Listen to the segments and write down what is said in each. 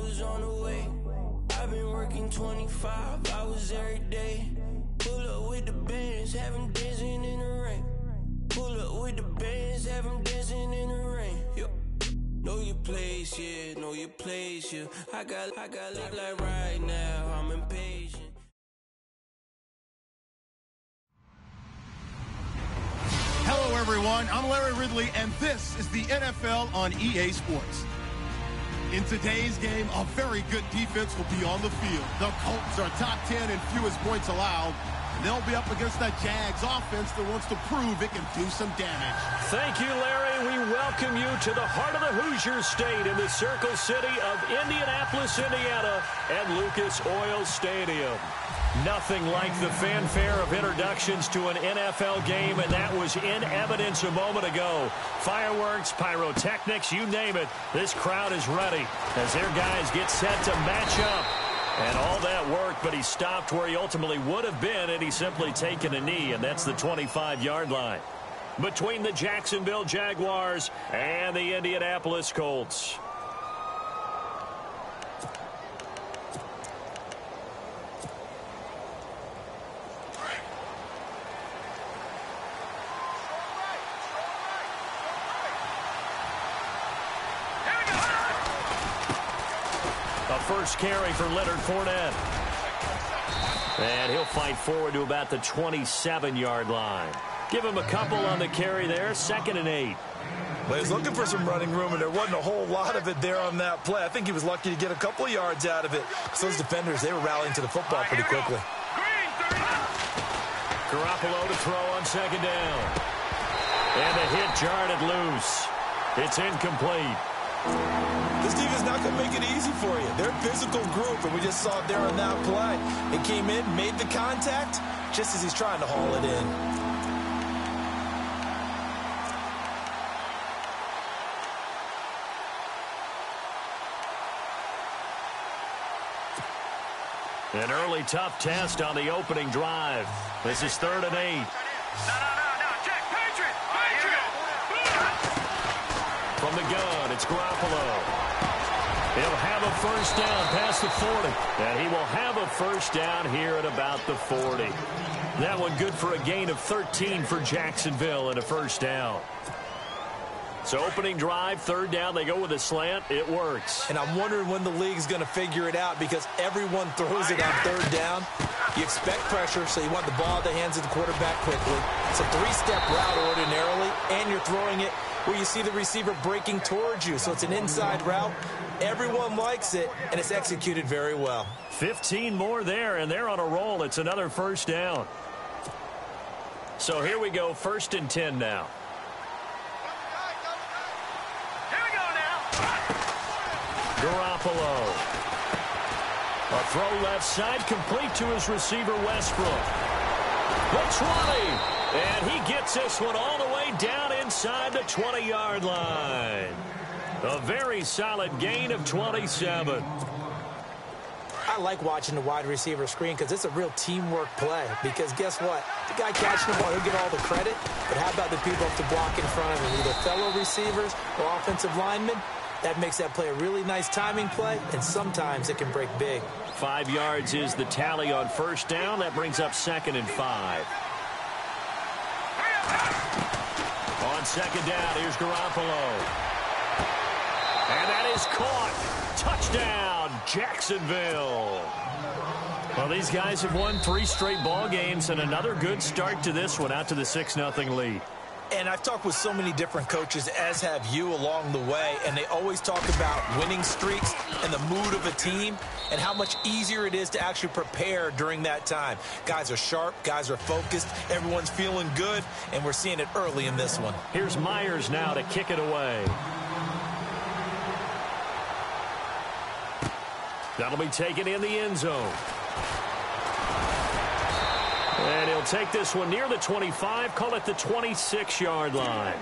was on the way. I've been working 25 hours every day. Pull up with the bands, have them dancing in the rain. Pull up with the bands, have them dancing in the rain. Yo. Know your place, yeah, know your place, yeah. I got look like right now, I'm impatient. Hello, everyone. I'm Larry Ridley, and this is the NFL on EA Sports. In today's game, a very good defense will be on the field. The Colts are top 10 in fewest points allowed. They'll be up against that Jags offense that wants to prove it can do some damage. Thank you, Larry. We welcome you to the heart of the Hoosier State in the Circle City of Indianapolis, Indiana, at Lucas Oil Stadium. Nothing like the fanfare of introductions to an NFL game, and that was in evidence a moment ago. Fireworks, pyrotechnics, you name it. This crowd is ready as their guys get set to match up. And all that worked, but he stopped where he ultimately would have been had he simply taken a knee, and that's the 25-yard line. Between the Jacksonville Jaguars and the Indianapolis Colts. First carry for Leonard Fournette. And he'll fight forward to about the 27-yard line. Give him a couple on the carry there, 2nd and 8. Well, he's looking for some running room, and there wasn't a whole lot of it there on that play. I think he was lucky to get a couple of yards out of it. So those defenders, they were rallying to the football pretty quickly. Garoppolo to throw on 2nd down. And the hit jarred it loose. It's incomplete. This defense is not going to make it easy for you. They're a physical group, and we just saw it there on that play. It came in, made the contact, just as he's trying to haul it in. An early tough test on the opening drive. This is 3rd and 8. No, check, Patriot! From the gun, it's Garoppolo. He'll have a first down past the 40. And he will have a first down here at about the 40. That one good for a gain of 13 for Jacksonville and a first down. So opening drive, 3rd down, they go with a slant. It works. And I'm wondering when the league's going to figure it out because everyone throws it on 3rd down. You expect pressure, so you want the ball at the hands of the quarterback quickly. It's a 3-step route ordinarily, and you're throwing it where you see the receiver breaking towards you. So it's an inside route. Everyone likes it, and it's executed very well. 15 more there, and they're on a roll. It's another first down. So here we go, 1st and 10 now. Here we go now. Garoppolo. A throw left side, complete to his receiver, Westbrook. The 20. And he gets this one all the way down inside the 20-yard line. A very solid gain of 27. I like watching the wide receiver screen because it's a real teamwork play. Because guess what? The guy catching the ball, he'll get all the credit. But how about the people up to block in front of him? Either fellow receivers or offensive linemen. That makes that play a really nice timing play, and sometimes it can break big. 5 yards is the tally on first down. That brings up 2nd and 5. On 2nd down, here's Garoppolo. And that is caught. Touchdown, Jacksonville. Well, these guys have won 3 straight ball games, and another good start to this one out to the 6-0 lead. And I've talked with so many different coaches, as have you, along the way, and they always talk about winning streaks and the mood of a team and how much easier it is to actually prepare during that time. Guys are sharp, guys are focused, everyone's feeling good, and we're seeing it early in this one. Here's Myers now to kick it away. That'll be taken in the end zone. And he'll take this one near the 25, call it the 26-yard line.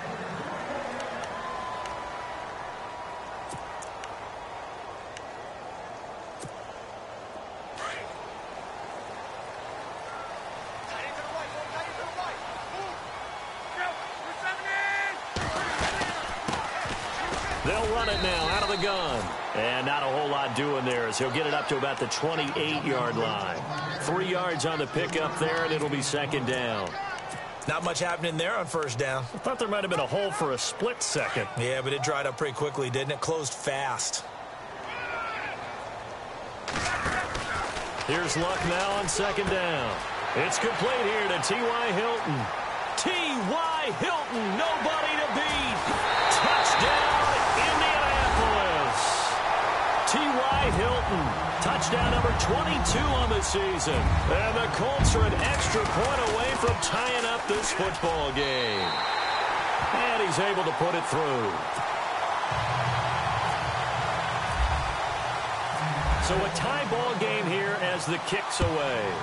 They'll run it now out of the gun. And not a whole lot doing there as he'll get it up to about the 28-yard line. 3 yards on the pickup there, and it'll be second down. Not much happening there on first down. I thought there might have been a hole for a split second. Yeah, but it dried up pretty quickly, didn't it? Closed fast. Here's Luck now on second down. It's complete here to T.Y. Hilton. T.Y. Hilton, nobody to beat. Touchdown, Indianapolis. T.Y. Hilton, touchdown number 22 on the season. And the Colts are an extra point away from tying up this football game. And he's able to put it through. So a tie ball game here as the kick's away.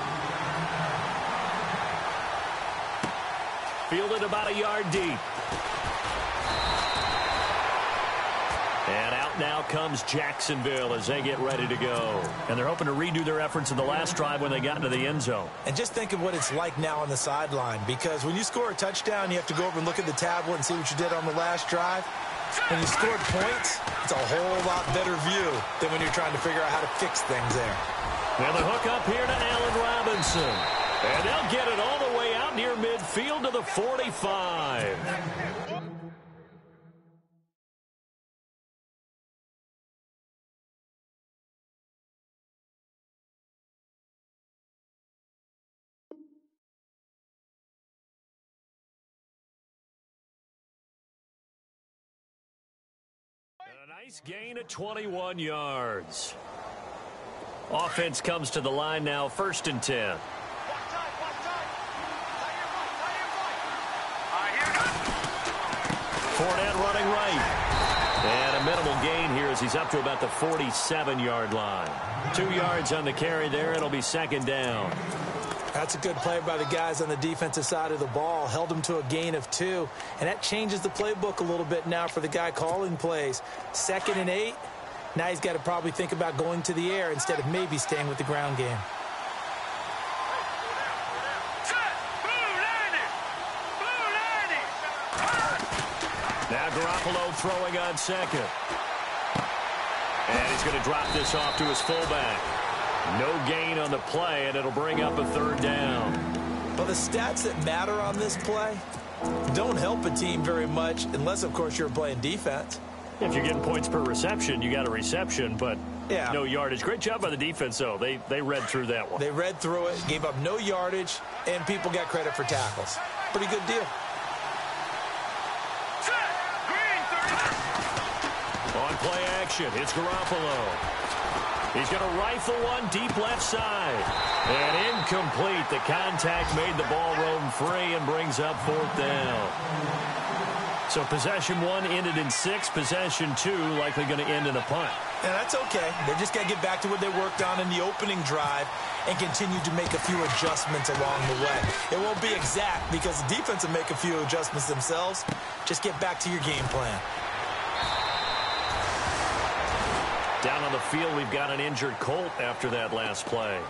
Fielded about a yard deep. And out now comes Jacksonville as they get ready to go. And they're hoping to redo their efforts in the last drive when they got into the end zone. And just think of what it's like now on the sideline, because when you score a touchdown, you have to go over and look at the tablet and see what you did on the last drive. When you scored points, it's a whole lot better view than when you're trying to figure out how to fix things there. Now the hook up here to Allen Robinson. And they'll get it all the way out near midfield to the 45. A nice gain of 21 yards. Offense comes to the line now, 1st and 10. Fournette running right. And a minimal gain here as he's up to about the 47-yard line. 2 yards on the carry there. It'll be second down. That's a good play by the guys on the defensive side of the ball. Held them to a gain of 2. And that changes the playbook a little bit now for the guy calling plays. 2nd and 8. Now he's got to probably think about going to the air instead of maybe staying with the ground game. Now Garoppolo throwing on second. And he's going to drop this off to his fullback. No gain on the play, and it'll bring up a 3rd down. Well, the stats that matter on this play don't help a team very much unless, of course, you're playing defense. If you're getting points per reception, you got a reception, but yeah, no yardage. Great job by the defense, though. They read through that one. They read through it, gave up no yardage, and people got credit for tackles. Pretty good deal. On play action, it's Garoppolo. He's going to rifle one deep left side. And incomplete. The contact made the ball roam free and brings up 4th down. So possession 1 ended in 6. Possession 2 likely going to end in a punt. And that's okay. They just got to get back to what they worked on in the opening drive and continue to make a few adjustments along the way. It won't be exact because the defense will make a few adjustments themselves. Just get back to your game plan. Down on the field, we've got an injured Colt after that last play.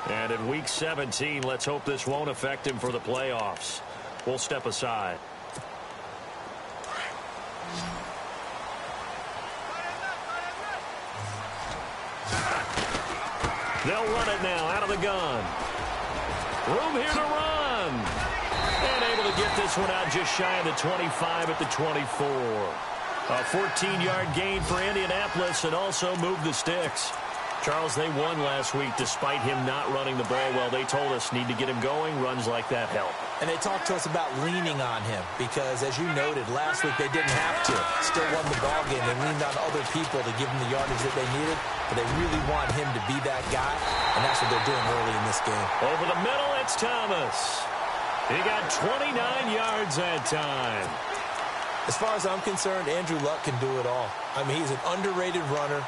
And in Week 17, let's hope this won't affect him for the playoffs. We'll step aside. They'll run it now out of the gun. Room here to run. And able to get this one out just shy of the 25 at the 24. A 14-yard gain for Indianapolis and also moved the sticks. Charles, they won last week despite him not running the ball well. They told us need to get him going. Runs like that help. And they talked to us about leaning on him because, as you noted, last week they didn't have to. Still won the ball game. They leaned on other people to give them the yardage that they needed, but they really want him to be that guy, and that's what they're doing early in this game. Over the middle, it's Thomas. He got 29 yards that time. As far as I'm concerned, Andrew Luck can do it all. I mean, he's an underrated runner,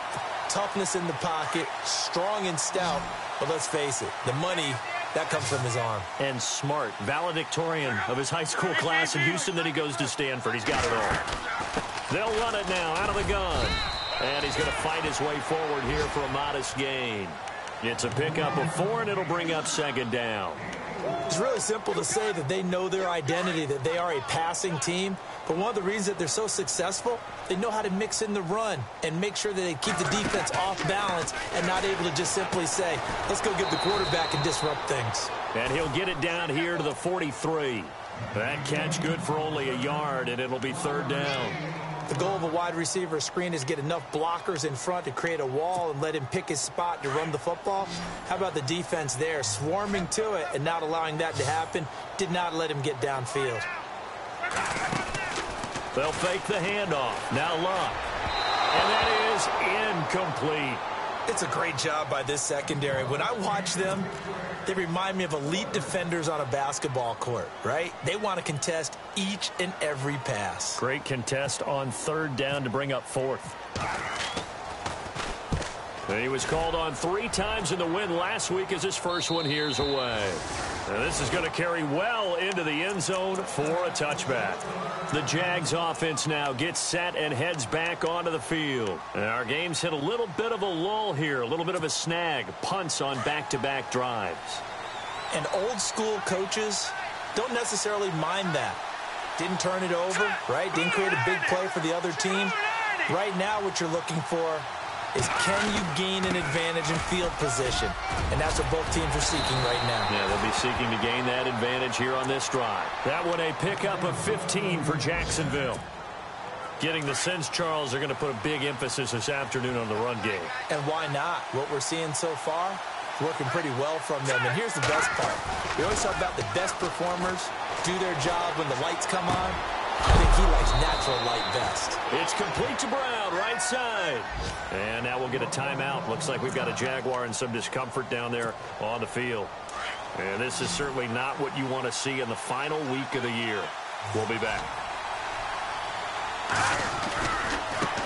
toughness in the pocket, strong and stout, but let's face it, the money, that comes from his arm. And smart, valedictorian of his high school class in Houston, then he goes to Stanford. He's got it all. They'll run it now out of the gun. And he's going to fight his way forward here for a modest gain. It's a pickup of 4, and it'll bring up second down. It's really simple to say that they know their identity, that they are a passing team. But one of the reasons that they're so successful, they know how to mix in the run and make sure that they keep the defense off balance and not able to just simply say, let's go get the quarterback and disrupt things. And he'll get it down here to the 43. That catch good for only a yard, and it'll be third down. The goal of a wide receiver screen is get enough blockers in front to create a wall and let him pick his spot to run the football. How about the defense there, swarming to it and not allowing that to happen? Did not let him get downfield. They'll fake the handoff. Now Luck. And that is incomplete. It's a great job by this secondary. When I watch them, they remind me of elite defenders on a basketball court, right? They want to contest each and every pass. Great contest on third down to bring up fourth. He was called on 3 times in the win last week as his first one here's away. Now this is going to carry well into the end zone for a touchback. The Jags offense now gets set and heads back onto the field. And our game's hit a little bit of a lull here, a little bit of a snag. Punts on back-to-back drives. And old school coaches don't necessarily mind that. Didn't turn it over, right? Didn't create a big play for the other team. Right now what you're looking for is can you gain an advantage in field position? And that's what both teams are seeking right now. Yeah, they'll be seeking to gain that advantage here on this drive. That one a pickup of 15 for Jacksonville. Getting the sense, Charles, they're going to put a big emphasis this afternoon on the run game. And why not? What we're seeing so far, working pretty well from them. And here's the best part. We always talk about the best performers do their job when the lights come on. I think he likes natural light best. It's complete to Brown, right side. And now we'll get a timeout. Looks like we've got a Jaguar in some discomfort down there on the field. And this is certainly not what you want to see in the final week of the year. We'll be back.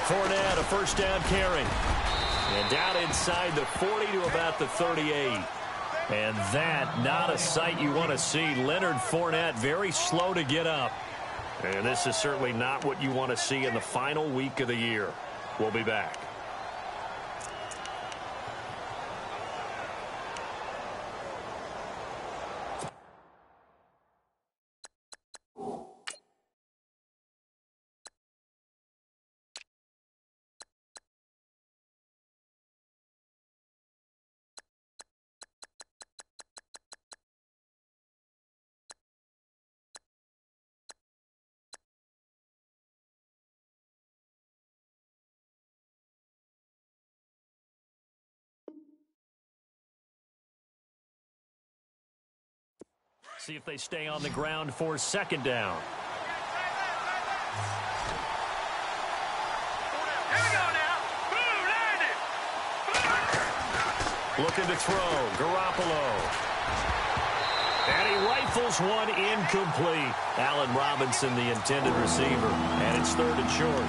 Fournette, a first down carry. And down inside the 40 to about the 38. And that, not a sight you want to see. Leonard Fournette, very slow to get up. And this is certainly not what you want to see in the final week of the year. We'll be back. See if they stay on the ground for second down. Here we go now. Boom, landed. Looking to throw. Garoppolo. And he rifles one incomplete. Allen Robinson, the intended receiver. And it's third and short.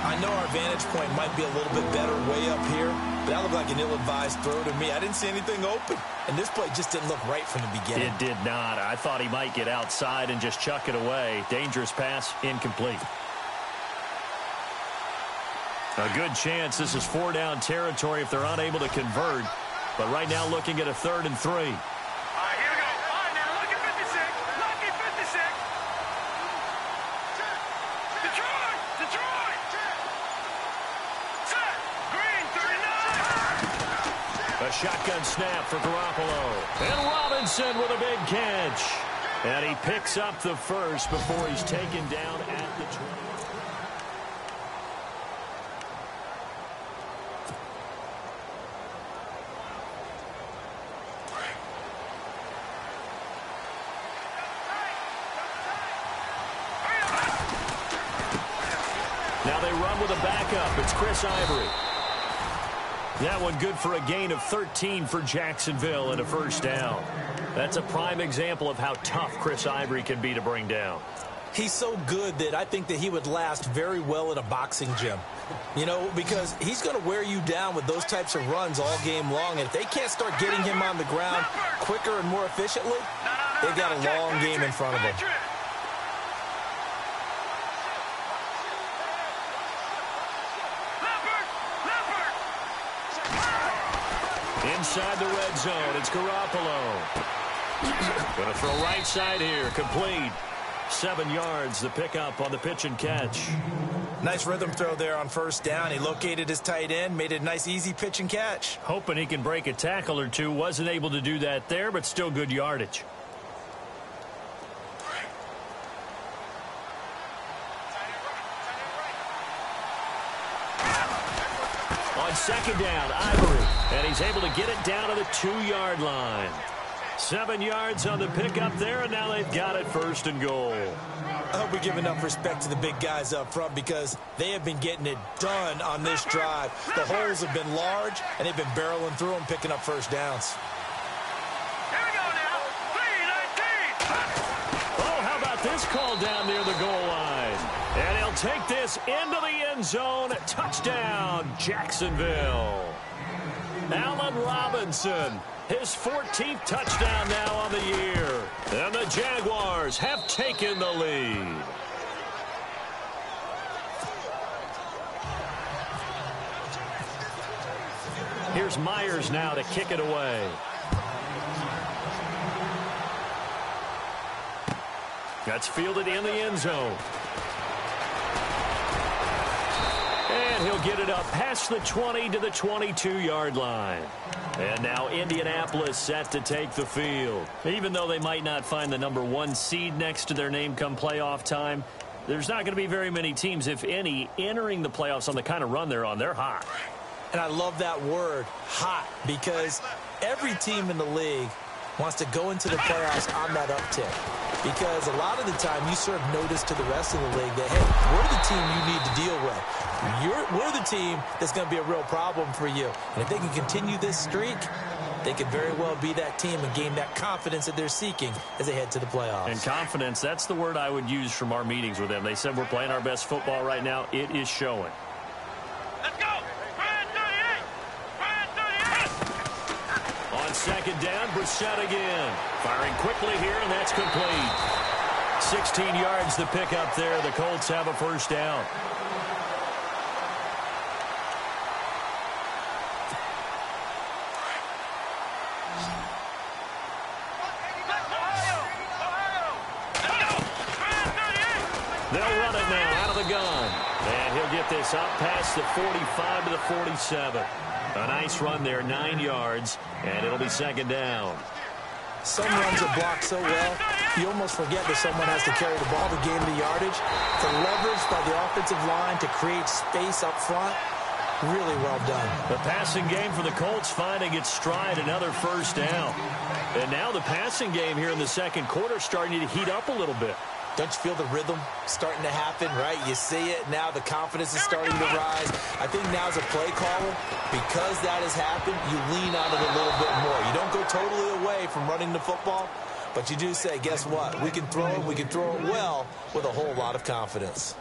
I know our vantage point might be a little bit better way up here, but that looked like an ill-advised throw to me. I didn't see anything open. And this play just didn't look right from the beginning. It did not. I thought he might get outside and just chuck it away. Dangerous pass, incomplete. A good chance this is 4-down territory if they're unable to convert. But right now looking at a 3rd and 3. All right, here we go. All right, now, lucky 56. Lucky 56. Detroit! Detroit! Set! Green, 39. A shotgun snap for Garoppolo. And Robinson with a big catch. And he picks up the first before he's taken down at the 20. Now they run with a backup. It's Chris Ivory. That one good for a gain of 13 for Jacksonville and a first down. That's a prime example of how tough Chris Ivory can be to bring down. He's so good that I think that he would last very well in a boxing gym. You know, because he's going to wear you down with those types of runs all game long. And if they can't start getting him on the ground quicker and more efficiently, they've got a long game in front of them. Inside the red zone, it's Garoppolo. Going to throw right side here, complete. 7 yards, the pickup on the pitch and catch. Nice rhythm throw there on first down. He located his tight end, made it a nice, easy pitch and catch. Hoping he can break a tackle or two. Wasn't able to do that there, but still good yardage. On second down, Ivory. And he's able to get it down to the 2-yard line. 7 yards on the pickup there, and now they've got it first and goal. I hope we give enough respect to the big guys up front because they have been getting it done on this drive. The holes have been large, and they've been barreling through them, picking up first downs. Here we go now. 3-19. Oh, how about this call down near the goal line? And he'll take this into the end zone. Touchdown, Jacksonville. Allen Robinson. His 14th touchdown now on the year. And the Jaguars have taken the lead. Here's Myers now to kick it away. That's fielded in the end zone. And he'll get it up past the 20 to the 22-yard line. And now Indianapolis set to take the field. Even though they might not find the number 1 seed next to their name come playoff time, there's not going to be very many teams, if any, entering the playoffs on the kind of run they're on. They're hot. And I love that word, hot, because every team in the league wants to go into the playoffs on that uptick. Because a lot of the time you serve notice to the rest of the league that, hey, we're the team you need to deal with. We're the team that's going to be a real problem for you. And if they can continue this streak, they could very well be that team and gain that confidence that they're seeking as they head to the playoffs. And confidence, that's the word I would use from our meetings with them. They said we're playing our best football right now. It is showing. Let's go. 38. On second down, Brissett again. Firing quickly here, and that's complete. 16 yards the pickup there. The Colts have a first down. They'll run it now out of the gun. And he'll get this up past the 45 to the 47. A nice run there, 9 yards, and it'll be second down. Some runs are blocked so well, you almost forget that someone has to carry the ball to gain the yardage. The leverage by the offensive line to create space up front, really well done. The passing game for the Colts finding its stride, another first down. And now the passing game here in the second quarter starting to heat up a little bit. Don't you feel the rhythm starting to happen, right? You see it. Now the confidence is starting to rise. I think now as a play caller, because that has happened, you lean on it a little bit more. You don't go totally away from running the football, but you do say, guess what? We can throw it. We can throw it well with a whole lot of confidence.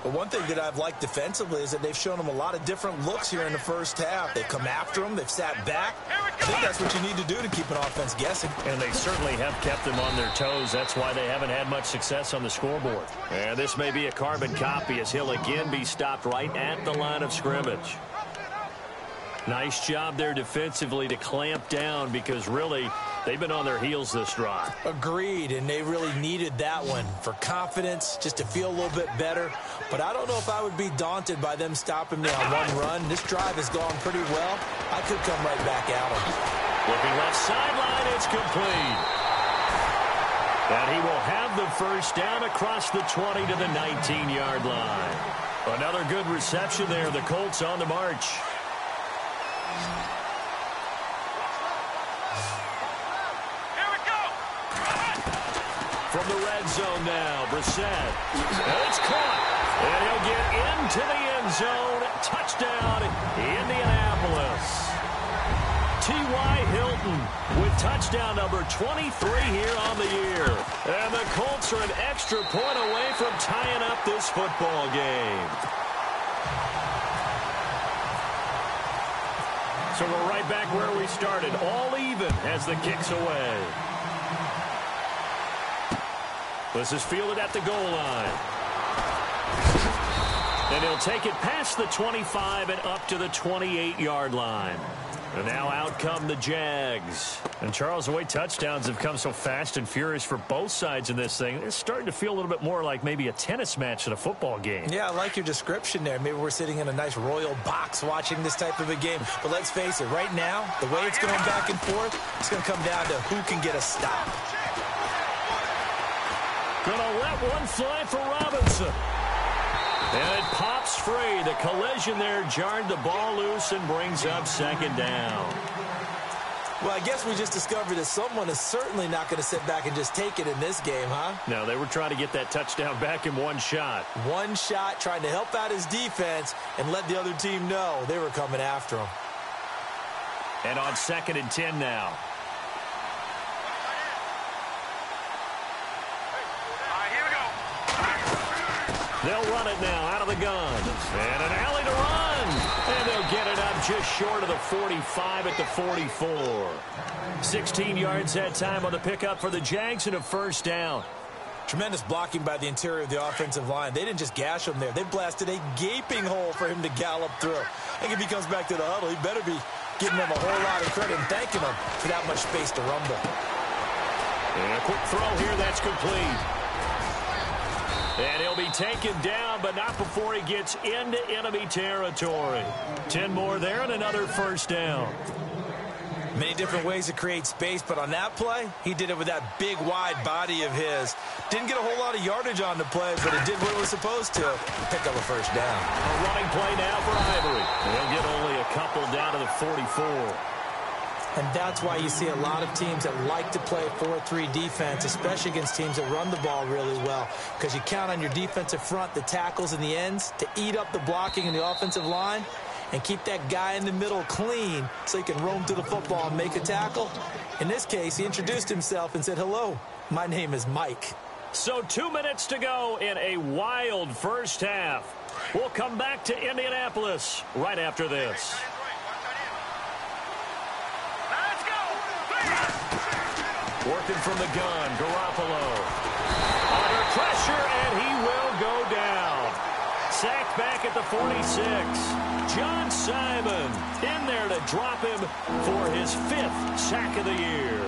But one thing that I've liked defensively is that they've shown them a lot of different looks here in the first half. They've come after them. They've sat back. I think that's what you need to do to keep an offense guessing. And they certainly have kept them on their toes. That's why they haven't had much success on the scoreboard. And this may be a carbon copy as he'll again be stopped right at the line of scrimmage. Nice job there defensively to clamp down because really they've been on their heels this drive. Agreed, and they really needed that one for confidence, just to feel a little bit better. But I don't know if I would be daunted by them stopping me on one run. This drive has gone pretty well. I could come right back at them. Looking left sideline, it's complete. And he will have the first down across the 20 to the 19-yard line. Another good reception there. The Colts on the march. From the red zone now, Brissett. And it's caught. And he'll get into the end zone. Touchdown, Indianapolis. T.Y. Hilton with touchdown number 23 here on the year. And the Colts are an extra point away from tying up this football game. So we're right back where we started, all even as the kick's away. This is fielded at the goal line. And he'll take it past the 25 and up to the 28-yard line. And now out come the Jags. And, Charles, the way touchdowns have come so fast and furious for both sides in this thing, it's starting to feel a little bit more like maybe a tennis match than a football game. Yeah, I like your description there. Maybe we're sitting in a nice royal box watching this type of a game. But let's face it, right now, the way it's going back and forth, it's going to come down to who can get a stop. Gonna let one fly for Robinson. And it pops free. The collision there jarred the ball loose and brings up second down. Well, I guess we just discovered that someone is certainly not going to sit back and just take it in this game, huh? No, they were trying to get that touchdown back in one shot. One shot, trying to help out his defense and let the other team know they were coming after him. And on 2nd and 10 now. They'll run it now out of the gun. And an alley to run. And they'll get it up just short of the 45 at the 44. 16 yards that time on the pickup for the Jags and a first down. Tremendous blocking by the interior of the offensive line. They didn't just gash him there. They blasted a gaping hole for him to gallop through. I think if he comes back to the huddle, he better be giving them a whole lot of credit and thanking them for that much space to rumble. And a quick throw here that's complete. And he'll be taken down, but not before he gets into enemy territory. 10 more there and another first down. Many different ways to create space, but on that play, he did it with that big, wide body of his. Didn't get a whole lot of yardage on the play, but it did what it was supposed to. Pick up a first down. A running play now for Ivory. They'll get only a couple down to the 44. And that's why you see a lot of teams that like to play 4-3 defense, especially against teams that run the ball really well, because you count on your defensive front, the tackles and the ends, to eat up the blocking in the offensive line and keep that guy in the middle clean so he can roam to the football and make a tackle. In this case, he introduced himself and said, "Hello, my name is Mike." So 2 minutes to go in a wild first half. We'll come back to Indianapolis right after this. Working from the gun, Garoppolo. Under pressure, and he will go down. Sacked back at the 46. John Simon in there to drop him for his 5th sack of the year.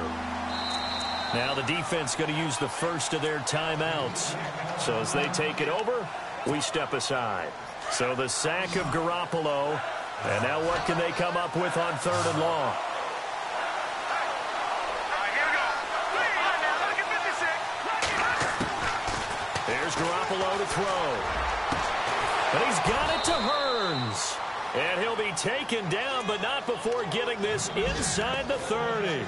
Now the defense going to use the first of their timeouts. So as they take it over, we step aside. So the sack of Garoppolo. And now what can they come up with on 3rd and long? There's Garoppolo to throw. And he's got it to Hearns. And he'll be taken down, but not before getting this inside the 30.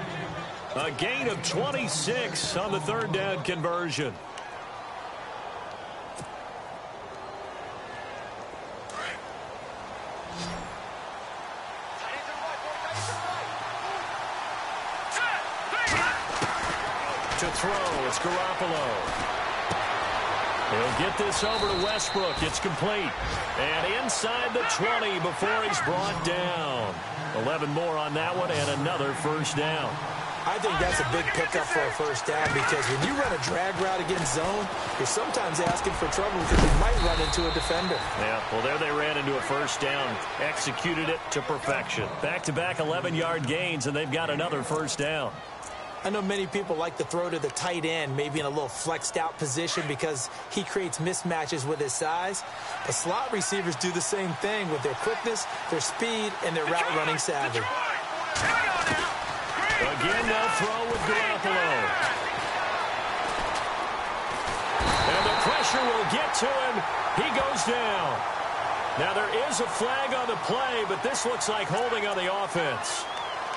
A gain of 26 on the 3rd down conversion. To throw, it's Garoppolo. He'll get this over to Westbrook. It's complete. And inside the 20 before he's brought down. 11 more on that one and another first down. I think that's a big pickup for a first down because when you run a drag route against zone, you're sometimes asking for trouble because you might run into a defender. Yeah, well, there they ran into a first down. Executed it to perfection. Back-to-back 11-yard gains, and they've got another first down. I know many people like to throw to the tight end, maybe in a little flexed out position because he creates mismatches with his size. But slot receivers do the same thing with their quickness, their speed, and their route running savvy. Again, they'll throw with Garoppolo. And the pressure will get to him. He goes down. Now there is a flag on the play, but this looks like holding on the offense.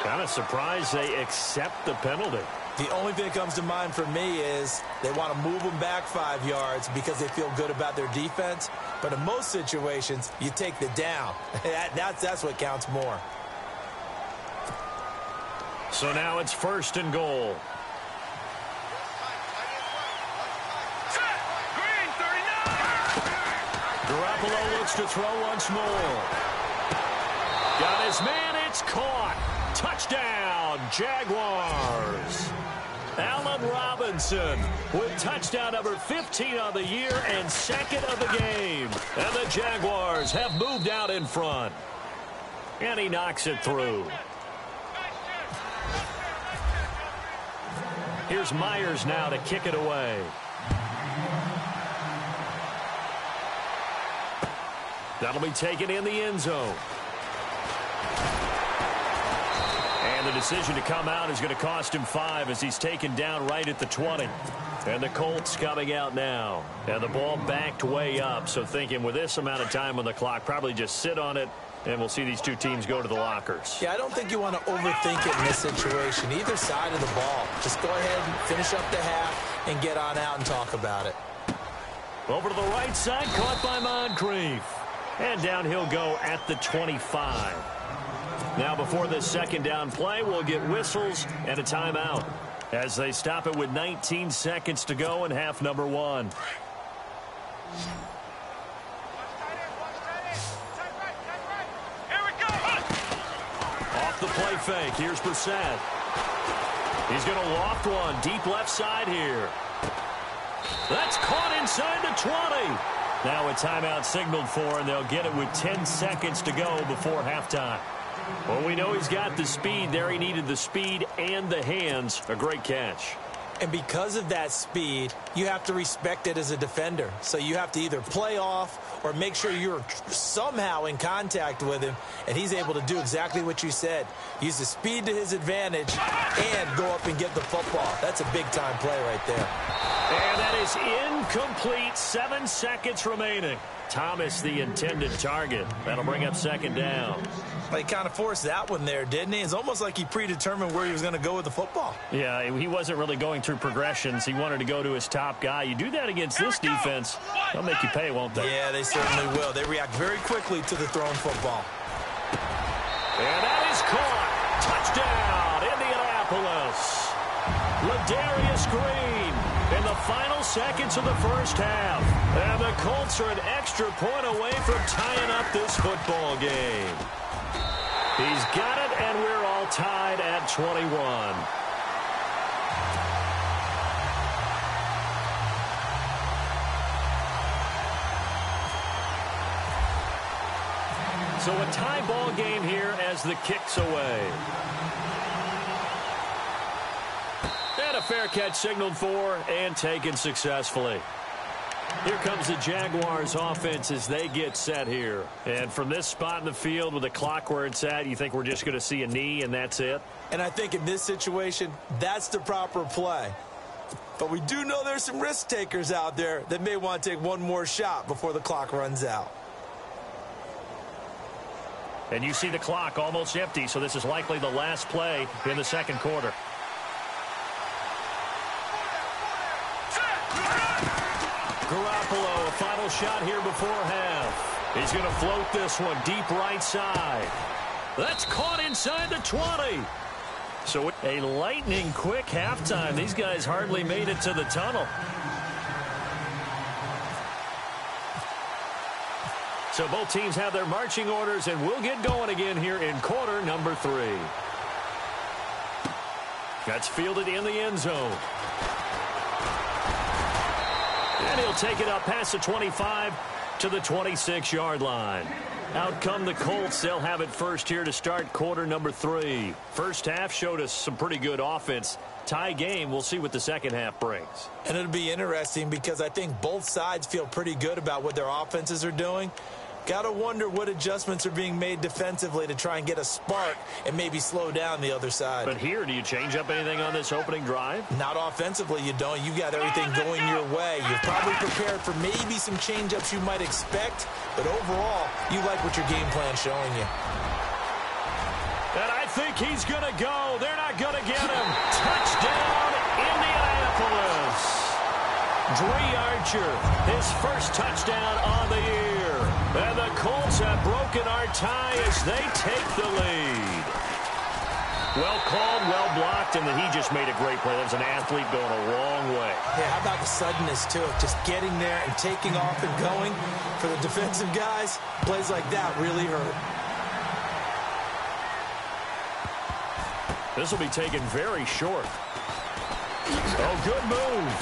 Kind of surprised they accept the penalty. The only thing that comes to mind for me is they want to move them back 5 yards because they feel good about their defense. But in most situations, you take the down. That's what counts more. So now it's 1st and goal. Garoppolo looks to throw once more. Got his man, it's caught. Touchdown, Jaguars. Allen Robinson with touchdown number 15 on the year and second of the game. And the Jaguars have moved out in front. And he knocks it through. Here's Myers now to kick it away. That'll be taken in the end zone. And the decision to come out is going to cost him 5 as he's taken down right at the 20. And the Colts coming out now. And the ball backed way up. So thinking with this amount of time on the clock, probably just sit on it. And we'll see these two teams go to the lockers. Yeah, I don't think you want to overthink it in this situation. Either side of the ball. Just go ahead and finish up the half and get on out and talk about it. Over to the right side, caught by Moncrief. And down he'll go at the 25. Now before this second down play, we'll get whistles and a timeout as they stop it with 19 seconds to go in half number 1. Off the play fake, here's Brissett. He's going to loft one, deep left side here. That's caught inside the 20. Now a timeout signaled for, and they'll get it with 10 seconds to go before halftime. Well, we know he's got the speed there. He needed the speed and the hands. A great catch. And because of that speed, you have to respect it as a defender. So you have to either play off or make sure you're somehow in contact with him, and he's able to do exactly what you said. Use the speed to his advantage and go up and get the football. That's a big-time play right there. And that is incomplete. 7 seconds remaining. Thomas, the intended target. That'll bring up second down. Well, he kind of forced that one there, didn't he? It's almost like he predetermined where he was going to go with the football. Yeah, he wasn't really going through progressions. He wanted to go to his top guy. You do that against this defense, they'll make you pay, won't they? Yeah, they certainly will. They react very quickly to the thrown football. And that is caught. Touchdown, Indianapolis. Ladarius Green in the final seconds of the first half. And the Colts are an extra point away from tying up this football game. He's got it, and we're all tied at 21. So a tie ball game here as the kick's away. And a fair catch signaled for and taken successfully. Here comes the Jaguars offense as they get set here. And from this spot in the field with the clock where it's at, you think we're just going to see a knee and that's it? And I think in this situation, that's the proper play. But we do know there's some risk takers out there that may want to take one more shot before the clock runs out. And you see the clock almost empty, so this is likely the last play in the second quarter. Garoppolo, a final shot here before half. He's going to float this one deep right side. That's caught inside the 20. So a lightning quick halftime. These guys hardly made it to the tunnel. So both teams have their marching orders, and we'll get going again here in quarter number 3. That's fielded in the end zone. And he'll take it up past the 25 to the 26-yard line. Out come the Colts. They'll have it first here to start quarter number 3. First half showed us some pretty good offense. Tie game. We'll see what the second half brings. And it'll be interesting because I think both sides feel pretty good about what their offenses are doing. Got to wonder what adjustments are being made defensively to try and get a spark and maybe slow down the other side. But here, do you change up anything on this opening drive? Not offensively, you don't. You got everything going your way. You're probably prepared for maybe some change-ups you might expect, but overall, you like what your game plan's showing you. And I think he's going to go. They're not going to get him. Touchdown, Indianapolis. Dre Archer, his first touchdown on the year. And the Colts have broken our tie as they take the lead. Well called, well blocked, and he just made a great play. That was an athlete going a long way. Yeah, how about the suddenness, too? Just getting there and taking off and going. For the defensive guys, plays like that really hurt. This will be taken very short. Oh, good move.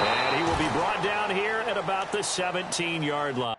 And he will be brought down here at about the 17-yard line.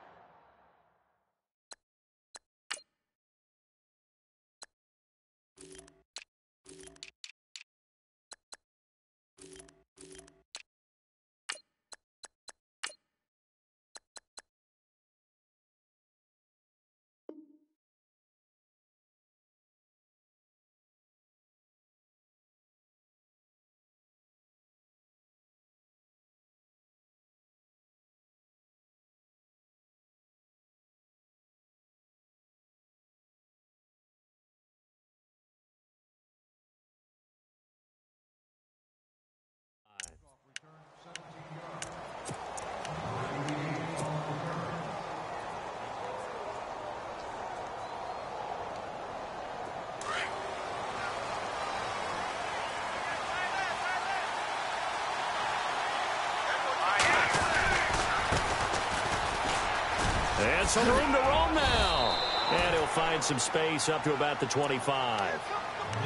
And some room to roam now. And he'll find some space up to about the 25.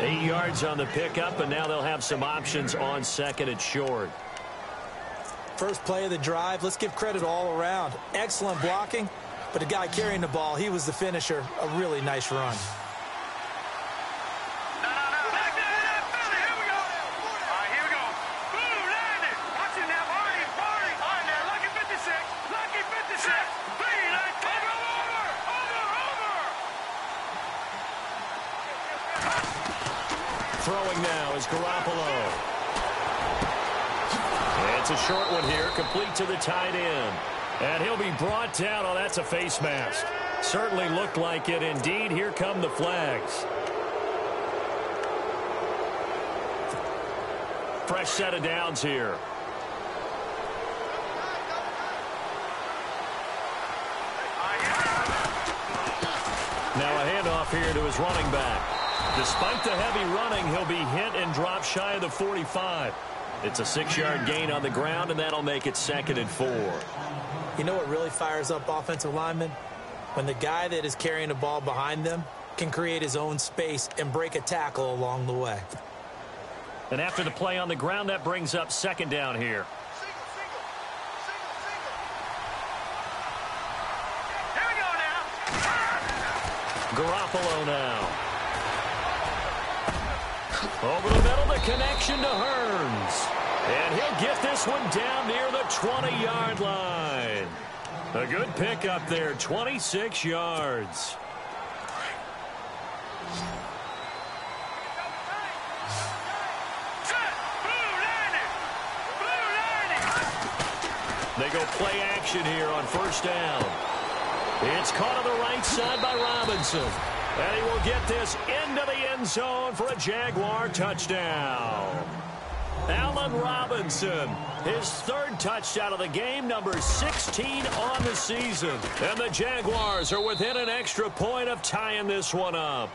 8 yards on the pickup, and now they'll have some options on second and short. First play of the drive, let's give credit all around. Excellent blocking, but the guy carrying the ball, he was the finisher. A really nice run. Throwing now is Garoppolo. It's a short one here, complete to the tight end. And he'll be brought down. Oh, that's a face mask. Certainly looked like it. Indeed, here come the flags. Fresh set of downs here. Now a handoff here to his running back. Despite the heavy running, he'll be hit and dropped shy of the 45. It's a 6-yard gain on the ground, and that'll make it 2nd and 4. You know what really fires up offensive linemen? When the guy that is carrying the ball behind them can create his own space and break a tackle along the way. And after the play on the ground, that brings up 2nd down here. Here we go now. Garoppolo now. Over the middle, the connection to Hearns. And he'll get this one down near the 20-yard line. A good pickup there, 26 yards. They go play action here on 1st down. It's caught on the right side by Robinson. And he will get this into the end zone for a Jaguar touchdown. Allen Robinson, his 3rd touchdown of the game, number 16 on the season. And the Jaguars are within an extra point of tying this one up.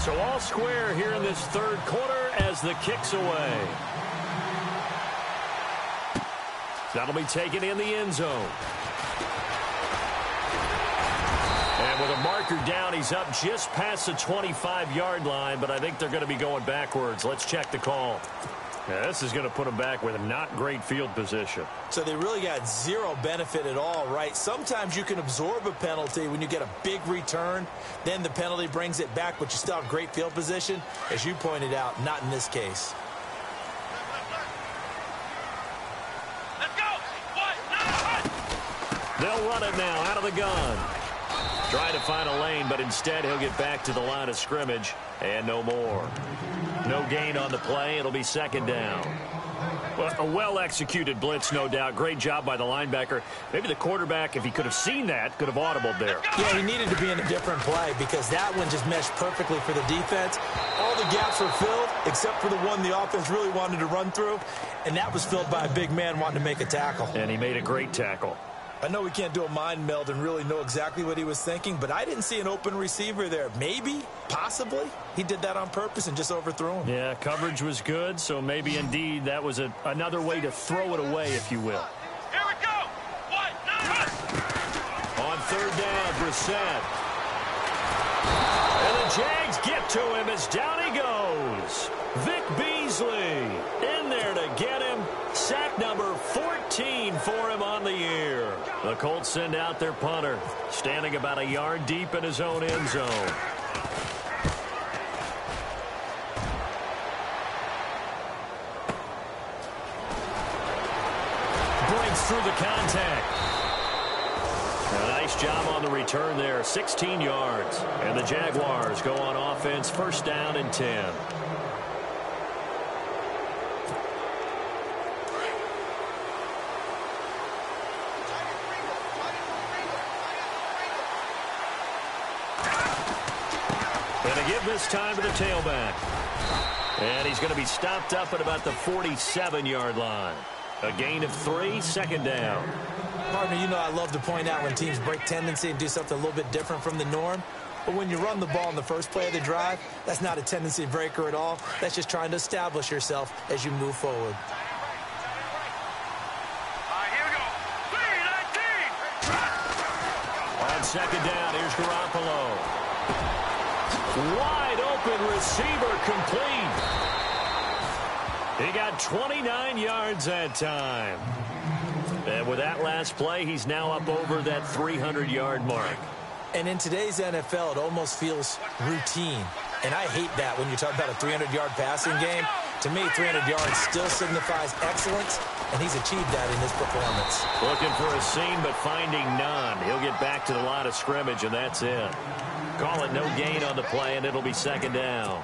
So all square here in this 3rd quarter as the kick's away. That'll be taken in the end zone. And with a marker down, he's up just past the 25-yard line, but I think they're going to be going backwards. Let's check the call. Yeah, this is going to put them back with a not great field position. So they really got zero benefit at all, right? Sometimes you can absorb a penalty when you get a big return. Then the penalty brings it back, but you still have great field position. As you pointed out, not in this case. They'll run it now out of the gun. Trying to find a lane, but instead he'll get back to the line of scrimmage and no more. No gain on the play. It'll be 2nd down. Well, a well-executed blitz, no doubt. Great job by the linebacker. Maybe the quarterback, if he could have seen that, could have audibled there. Yeah, he needed to be in a different play because that one just meshed perfectly for the defense. All the gaps were filled except for the one the offense really wanted to run through, and that was filled by a big man wanting to make a tackle. And he made a great tackle. I know we can't do a mind meld and really know exactly what he was thinking, but I didn't see an open receiver there. Maybe, possibly, he did that on purpose and just overthrew him. Yeah, coverage was good, so maybe indeed that was another way to throw it away, if you will. Here we go. What? No. On 3rd down, Brissett. Jags get to him as down he goes. Vic Beasley in there to get him. Sack number 14 for him on the year. The Colts send out their punter, standing about a yard deep in his own end zone. Breaks through the contact. A nice job on the return there, 16 yards. And the Jaguars go on offense, first down and 10. Going to give this time to the tailback. And he's going to be stopped up at about the 47-yard line. A gain of 3, second down. Partner, you know I love to point out when teams break tendency and do something a little bit different from the norm. But when you run the ball in the first play of the drive, that's not a tendency breaker at all. That's just trying to establish yourself as you move forward. Here we go. 3-19. On second down, here's Garoppolo. Wide open receiver complete. He got 29 yards that time. And with that last play, he's now up over that 300-yard mark. And in today's NFL, it almost feels routine. And I hate that when you talk about a 300-yard passing game. To me, 300 yards still signifies excellence, and he's achieved that in his performance. Looking for a seam, but finding none. He'll get back to the line of scrimmage, and that's it. Call it no gain on the play, and it'll be second down.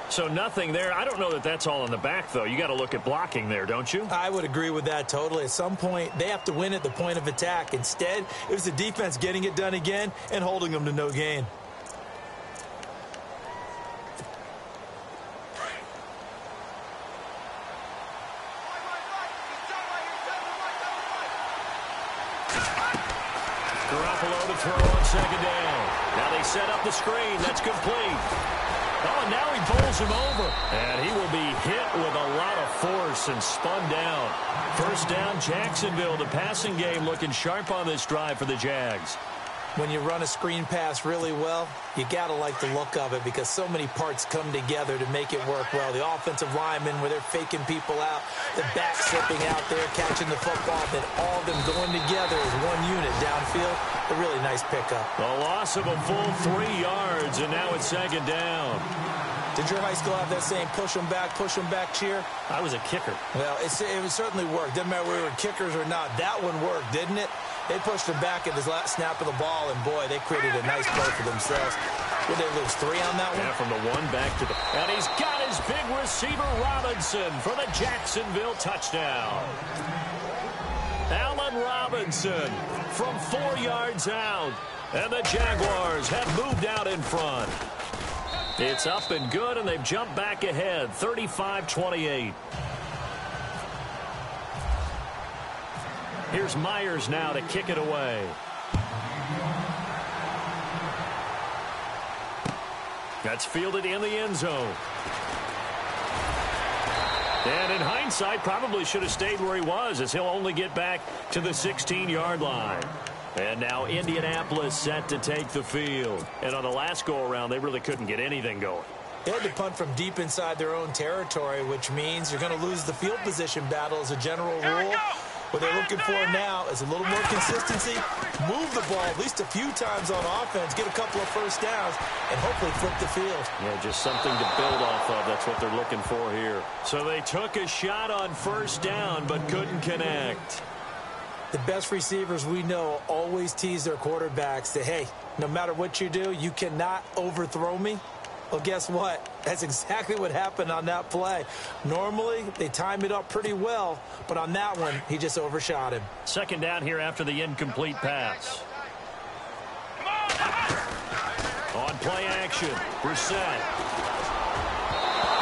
So nothing there. I don't know that that's all in the back, though. You got to look at blocking there, don't you? I would agree with that totally. At some point, they have to win at the point of attack. Instead, it was the defense getting it done again and holding them to no gain. Garoppolo to throw on second down. Now they set up the screen. That's complete. Oh, and now he bowls him over. And he will be hit with a lot of force and spun down. First down, Jacksonville. The passing game looking sharp on this drive for the Jags. When you run a screen pass really well, you got to like the look of it because so many parts come together to make it work well. The offensive linemen, where they're faking people out, the back slipping out there, catching the football, then all of them going together as one unit downfield. A really nice pickup. A loss of a full 3 yards, and now it's second down. Did your high school have that same push them back cheer? I was a kicker. Well, it certainly worked. Didn't matter whether we were kickers or not. That one worked, didn't it? They pushed him back at the last snap of the ball, and, boy, they created a nice play for themselves. Would they lose 3 on that one? Yeah, from the 1 back to the... And he's got his big receiver, Robinson, for the Jacksonville touchdown. Allen Robinson from 4 yards out. And the Jaguars have moved out in front. It's up and good, and they've jumped back ahead, 35-28. Here's Myers now to kick it away. That's fielded in the end zone. And in hindsight, probably should have stayed where he was, as he'll only get back to the 16-yard line. And now Indianapolis set to take the field. And on the last go-around, they really couldn't get anything going. They had to punt from deep inside their own territory, which means you're going to lose the field position battle as a general rule. What they're looking for now is a little more consistency, move the ball at least a few times on offense, get a couple of first downs, and hopefully flip the field. Yeah, just something to build off of. That's what they're looking for here. So they took a shot on first down but couldn't connect. The best receivers we know always tease their quarterbacks that, hey, no matter what you do, you cannot overthrow me. Well, guess what? That's exactly what happened on that play. Normally, they time it up pretty well, but on that one, he just overshot him. Second down here after the incomplete pass. On play action, Brissett.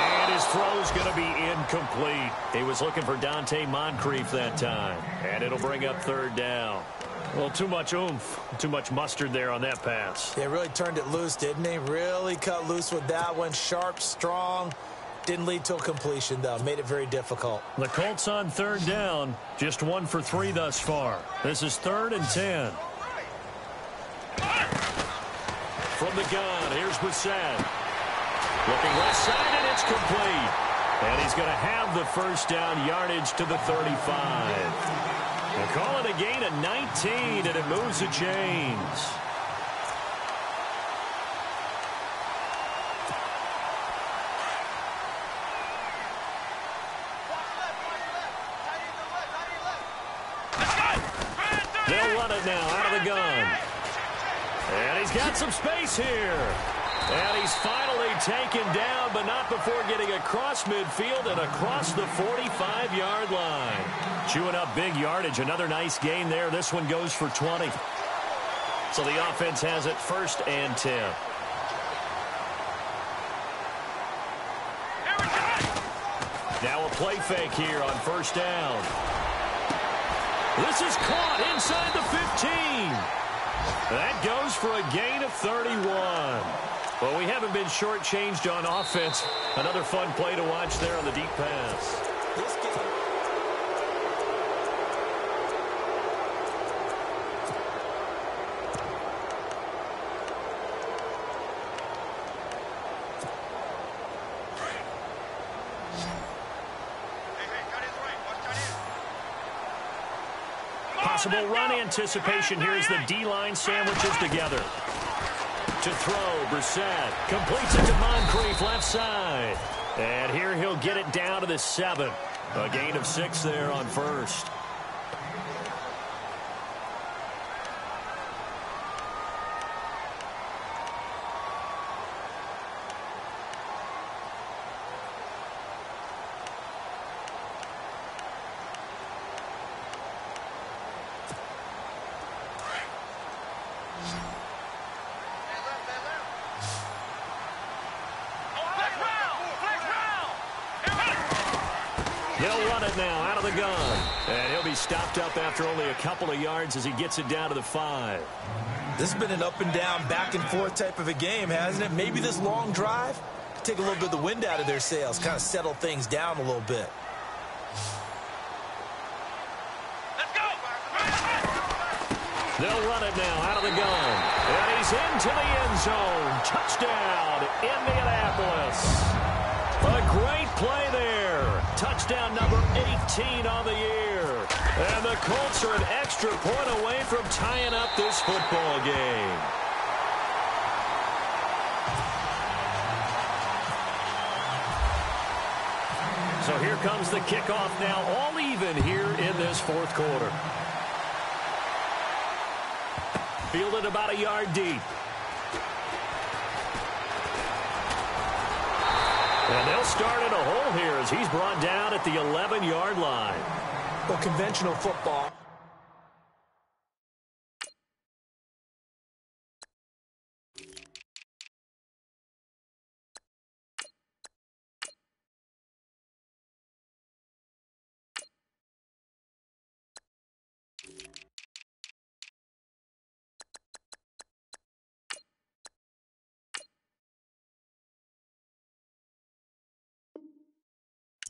And his throw's going to be incomplete. He was looking for Dante Moncrief that time. And it'll bring up third down. Well, too much oomph, too much mustard there on that pass. They really turned it loose, didn't they? Really cut loose with that one. Sharp, strong. Didn't lead to a completion, though. Made it very difficult. The Colts on third down. Just 1 for 3 thus far. This is 3rd and 10. from the gun. Here's Brissett. Looking left side, and it's complete. And he's going to have the first down, yardage to the 35. They'll call it a gain of 19, and it moves the chains. They'll run it now out of the gun. And he's got some space here. And he's finally taken down, but not before getting across midfield and across the 45-yard line. Chewing up big yardage. Another nice gain there. This one goes for 20. So the offense has it 1st and 10. Now a play fake here on 1st down. This is caught inside the 15. That goes for a gain of 31. Well, we haven't been shortchanged on offense. Another fun play to watch there on the deep pass. This game. Possible run anticipation here as the D-line sandwiches together. To throw, Brissett completes it to Moncrief left side. And here he'll get it down to the 7. A gain of 6 there on 1st. He'll run it now out of the gun. And he'll be stopped up after only a couple of yards as he gets it down to the 5. This has been an up and down, back and forth type of a game, hasn't it? Maybe this long drive take a little bit of the wind out of their sails, kind of settle things down a little bit. Let's go! They'll run it now out of the gun. And he's into the end zone. Touchdown, Indianapolis. A great play there. Touchdown number 18 on the year. And the Colts are an extra point away from tying up this football game. So here comes the kickoff now, all even here in this 4th quarter. Fielded about a yard deep. And they'll start in a hole here as he's brought down at the 11-yard line. Well, conventional football.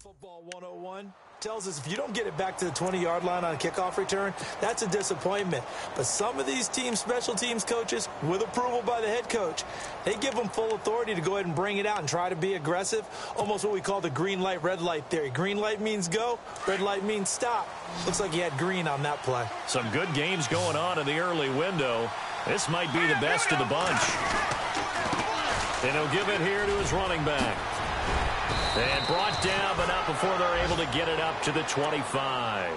Football 101 tells us if you don't get it back to the 20-yard line on a kickoff return, that's a disappointment. But some of these team special teams coaches, with approval by the head coach, they give them full authority to go ahead and bring it out and try to be aggressive, almost what we call the green light, red light theory. Green light means go, red light means stop. Looks like he had green on that play. Some good games going on in the early window. This might be the best of the bunch. And he'll give it here to his running back. And brought down, but not before they're able to get it up to the 25.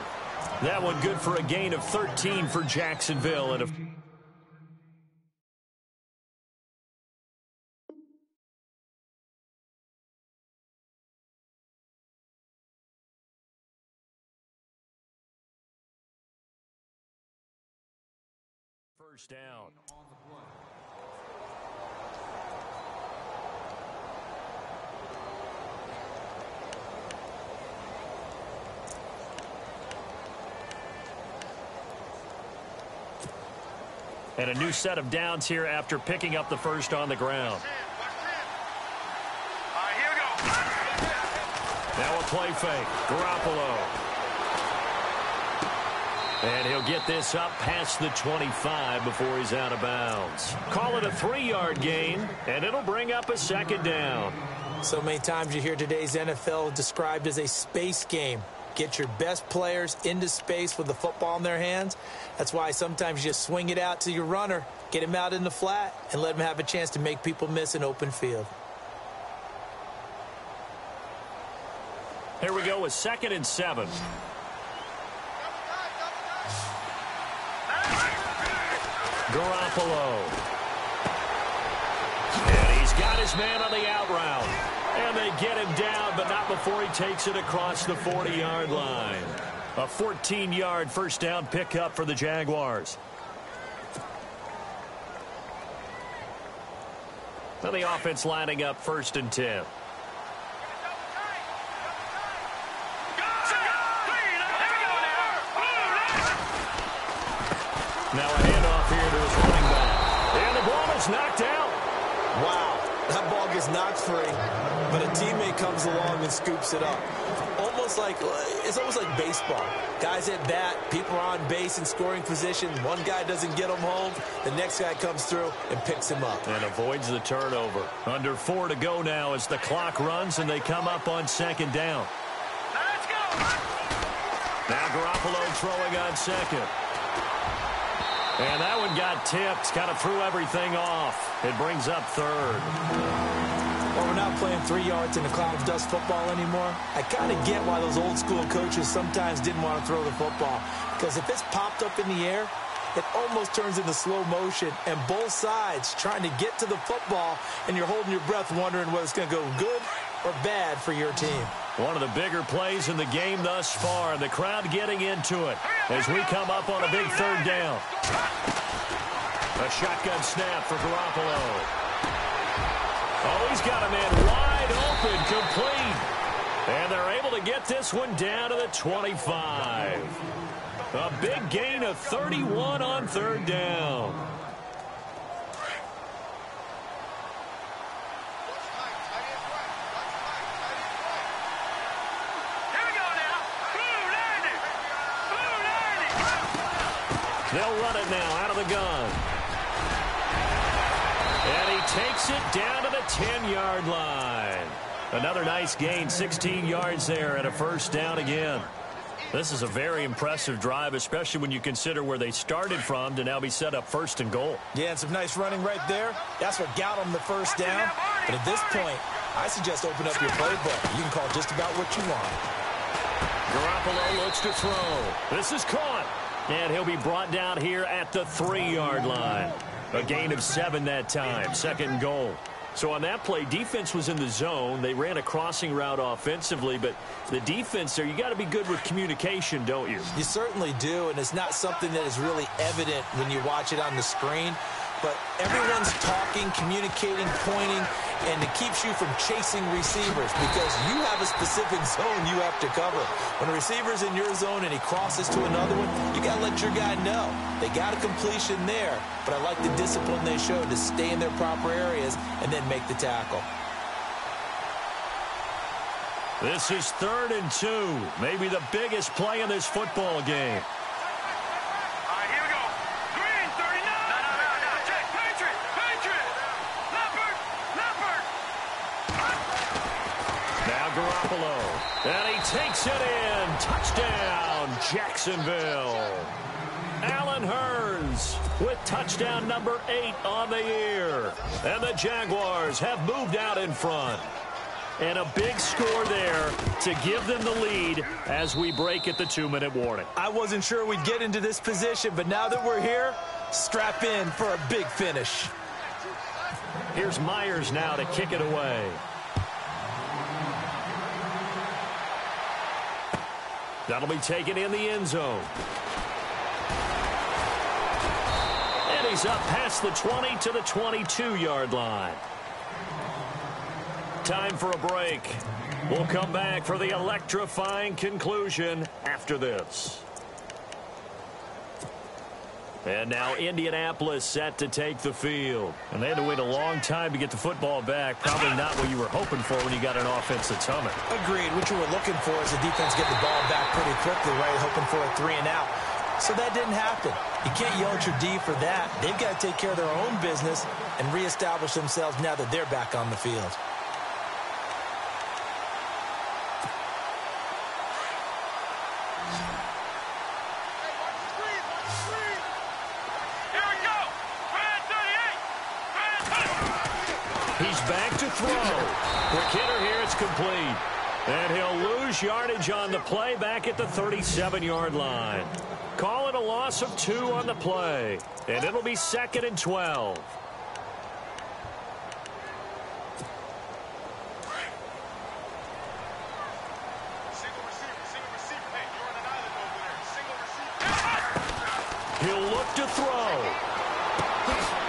That one good for a gain of 13 for Jacksonville. And a first down. And a new set of downs here after picking up the first on the ground. All right, here we go. Now a play fake. Garoppolo. And he'll get this up past the 25 before he's out of bounds. Call it a 3-yard gain, and it'll bring up a 2nd down. So many times you hear today's NFL described as a space game. Get your best players into space with the football in their hands. That's why sometimes you just swing it out to your runner, get him out in the flat, and let him have a chance to make people miss an open field. Here we go with 2nd and 7. Garoppolo. And he's got his man on the out route. And they get him down, but not before he takes it across the 40-yard line. A 14-yard first down pickup for the Jaguars. Now the offense lining up 1st and 10. Now a handoff here to his running back. And the ball is knocked out. Wow, that ball gets knocked free, but a teammate comes along and scoops it up. It's almost like baseball. Guys at bat, people are on base in scoring position. One guy doesn't get him home. The next guy comes through and picks him up. And avoids the turnover. Under 4 to go now as the clock runs and they come up on 2nd down. Let's go. Now Garoppolo throwing on 2nd. And that one got tipped, kind of threw everything off. It brings up 3rd. Well, we're not playing 3 yards in a cloud of dust football anymore. I kind of get why those old school coaches sometimes didn't want to throw the football. Because if it's popped up in the air, it almost turns into slow motion. And both sides trying to get to the football, and you're holding your breath wondering whether it's going to go good or bad for your team. One of the bigger plays in the game thus far, and the crowd getting into it as we come up on a big 3rd down. A shotgun snap for Garoppolo. Oh, he's got a man wide open, complete. And they're able to get this one down to the 25. A big gain of 31 on 3rd down. They'll run it now out of the gun. And he takes it down to the 10-yard line. Another nice gain, 16 yards there and a 1st down again. This is a very impressive drive, especially when you consider where they started from to now be set up 1st and goal. Yeah, and some nice running right there. That's what got them the 1st down. But at this point, I suggest open up your playbook. You can call just about what you want. Garoppolo looks to throw. This is caught. And he'll be brought down here at the 3-yard line. A gain of 7 that time. 2nd and goal. So on that play, defense was in the zone. They ran a crossing route offensively, but the defense there, you got to be good with communication, don't you? You certainly do, and it's not something that is really evident when you watch it on the screen. But everyone's talking, communicating, pointing, and it keeps you from chasing receivers because you have a specific zone you have to cover. When a receiver's in your zone and he crosses to another one, you got to let your guy know. They got a completion there, but I like the discipline they showed to stay in their proper areas and then make the tackle. This is 3rd and 2, maybe the biggest play in this football game. Garoppolo, and he takes it in. Touchdown, Jacksonville. Allen Hurns with touchdown number 8 on the year. And the Jaguars have moved out in front. And a big score there to give them the lead as we break at the 2-minute warning. I wasn't sure we'd get into this position, but now that we're here, strap in for a big finish. Here's Myers now to kick it away. That'll be taken in the end zone. And he's up past the 20 to the 22-yard line. Time for a break. We'll come back for the electrifying conclusion after this. And now Indianapolis set to take the field. And they had to wait a long time to get the football back. Probably not what you were hoping for when you got an offense that's humming. Agreed. What you were looking for is the defense get the ball back pretty quickly, right? Hoping for a 3-and-out. So that didn't happen. You can't yell at your D for that. They've got to take care of their own business and reestablish themselves now that they're back on the field. He's back to throw. Quick hitter here, it's complete. And he'll lose yardage on the play back at the 37-yard line. Call it a loss of 2 on the play. And it'll be 2nd and 12. He'll look to throw.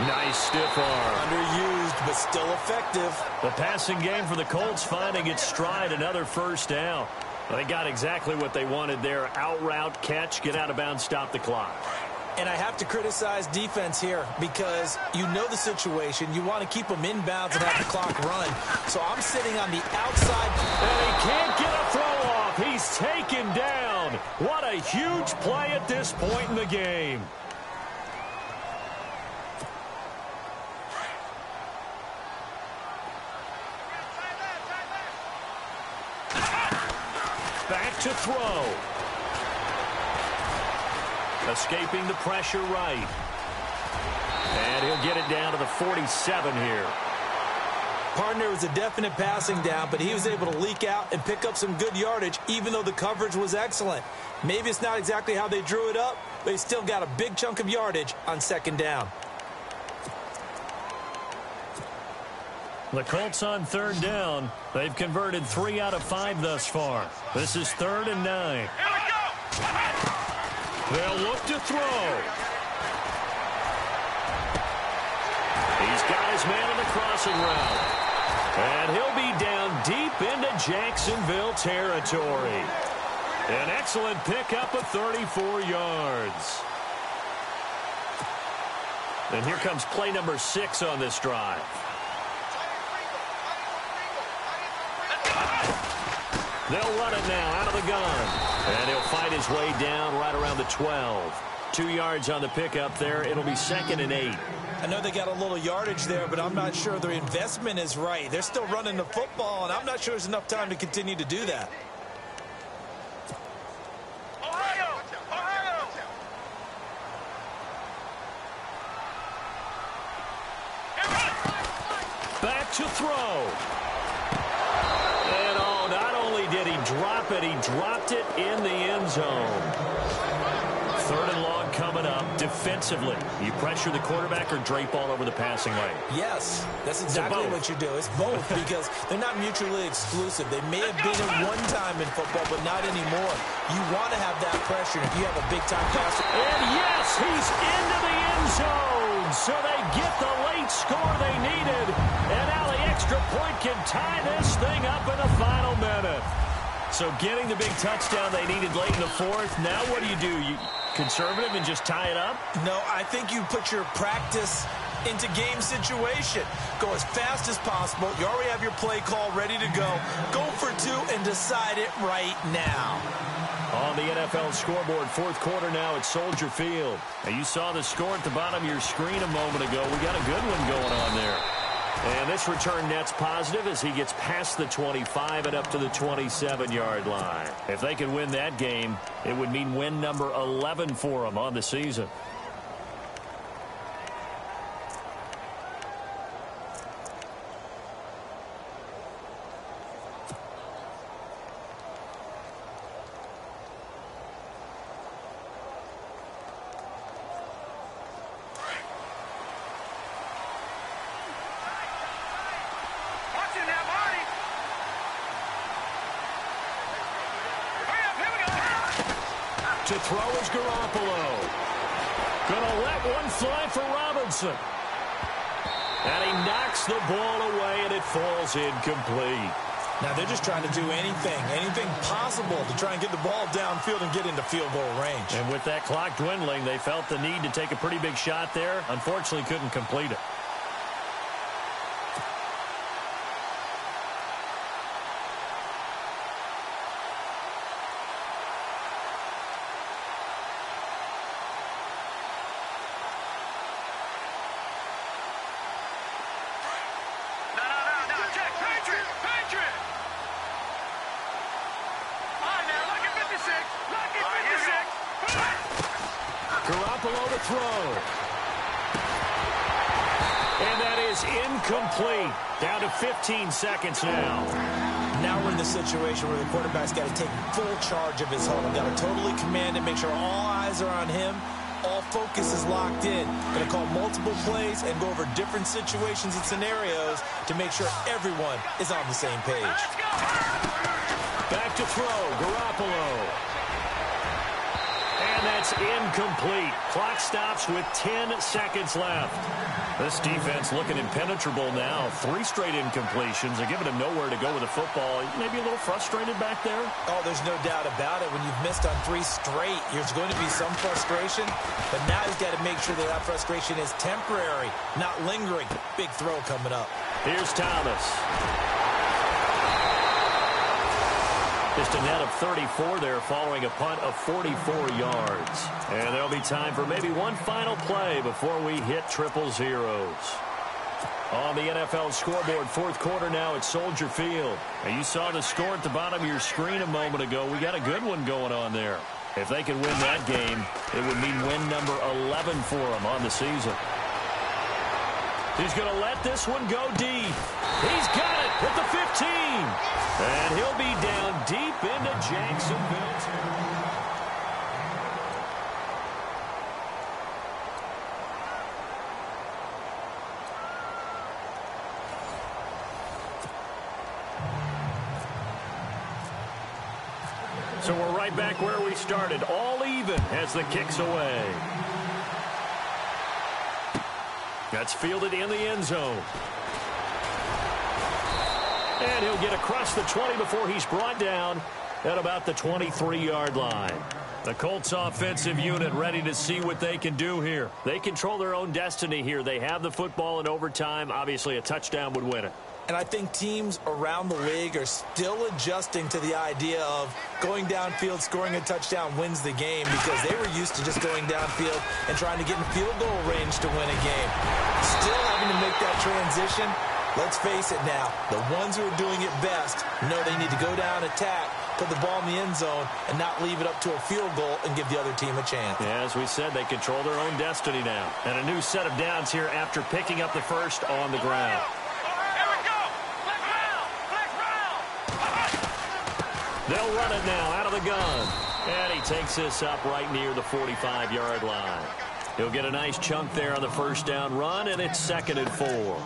Nice stiff arm. Underused, but still effective. The passing game for the Colts finding its stride, another first down. They got exactly what they wanted there. Out route, catch, get out of bounds, stop the clock. And I have to criticize defense here because you know the situation. You want to keep them inbounds and have the clock run. So I'm sitting on the outside. And he can't get a throw off. He's taken down. What a huge play at this point in the game. Back to throw. Escaping the pressure right. And he'll get it down to the 47 here. Partner was a definite passing down, but he was able to leak out and pick up some good yardage, even though the coverage was excellent. Maybe it's not exactly how they drew it up, but he still got a big chunk of yardage on 2nd down. The Colts on 3rd down. They've converted 3 out of 5 thus far. This is 3rd and 9. Here we go! They'll look to throw. He's got his man on the crossing route. And he'll be down deep into Jacksonville territory. An excellent pickup of 34 yards. And here comes play number 6 on this drive. They'll run it now out of the gun. And he'll fight his way down right around the 12. 2 yards on the pickup there. It'll be 2nd and 8. I know they got a little yardage there, but I'm not sure their investment is right. They're still running the football, and I'm not sure there's enough time to continue to do that. Ohio! Ohio! Back to throw. And oh, not only did he drop it, he dropped it in the end zone. 3rd and long coming up. Defensively, you pressure the quarterback or drape all over the passing lane? Yes, that's exactly what you do. It's both because they're not mutually exclusive. They may have been at one time in football, but not anymore. You want to have that pressure if you have a big-time passer. And yes, he's into the end zone. So they get the late score they needed. And now the extra point can tie this thing up in the final minute. So getting the big touchdown they needed late in the 4th. Now what do? You conservative and just tie it up? No, I think you put your practice into game situation. Go as fast as possible. You already have your play call ready to go. Go for 2 and decide it right now. On the NFL scoreboard, 4th quarter now at Soldier Field. Now you saw the score at the bottom of your screen a moment ago. We got a good one going on there. And this return net's positive as he gets past the 25 and up to the 27-yard line. If they can win that game, it would mean win number 11 for them on the season. To throw is Garoppolo. Gonna let one fly for Robinson. And he knocks the ball away, and it falls incomplete. Now they're just trying to do anything possible to try and get the ball downfield and get into field goal range. And with that clock dwindling, they felt the need to take a pretty big shot there. Unfortunately, couldn't complete it. Garoppolo to throw. And that is incomplete. Down to 15 seconds now. Now we're in the situation where the quarterback's got to take full charge of his huddle. Got to totally command it, make sure all eyes are on him. All focus is locked in. Going to call multiple plays and go over different situations and scenarios to make sure everyone is on the same page. Back to throw, Garoppolo. And that's incomplete. Clock stops with 10 seconds left. This defense looking impenetrable now. 3 straight incompletions. They're giving him nowhere to go with the football. Maybe a little frustrated back there? Oh, there's no doubt about it. When you've missed on 3 straight, there's going to be some frustration. But now he's got to make sure that frustration is temporary, not lingering. Big throw coming up. Here's Thomas. Just a net of 34 there following a punt of 44 yards. And there'll be time for maybe one final play before we hit triple zeros. On the NFL scoreboard, 4th quarter now at Soldier Field. And you saw the score at the bottom of your screen a moment ago. We got a good one going on there. If they could win that game, it would mean win number 11 for them on the season. He's going to let this one go deep. He's got it at the 15. And he'll be down deep into Jacksonville. So we're right back where we started. All even as the kick's away. That's fielded in the end zone. And he'll get across the 20 before he's brought down at about the 23-yard line. The Colts offensive unit ready to see what they can do here. They control their own destiny here. They have the football in overtime. Obviously, a touchdown would win it. And I think teams around the league are still adjusting to the idea of going downfield, scoring a touchdown wins the game, because they were used to just going downfield and trying to get in field goal range to win a game. Still having to make that transition. Let's face it now, the ones who are doing it best know they need to go down, attack, put the ball in the end zone, and not leave it up to a field goal and give the other team a chance. Yeah, as we said, they control their own destiny now. And a new set of downs here after picking up the first on the ground. They'll run it now out of the gun. And he takes this up right near the 45-yard line. He'll get a nice chunk there on the first down run, and it's 2nd and 4.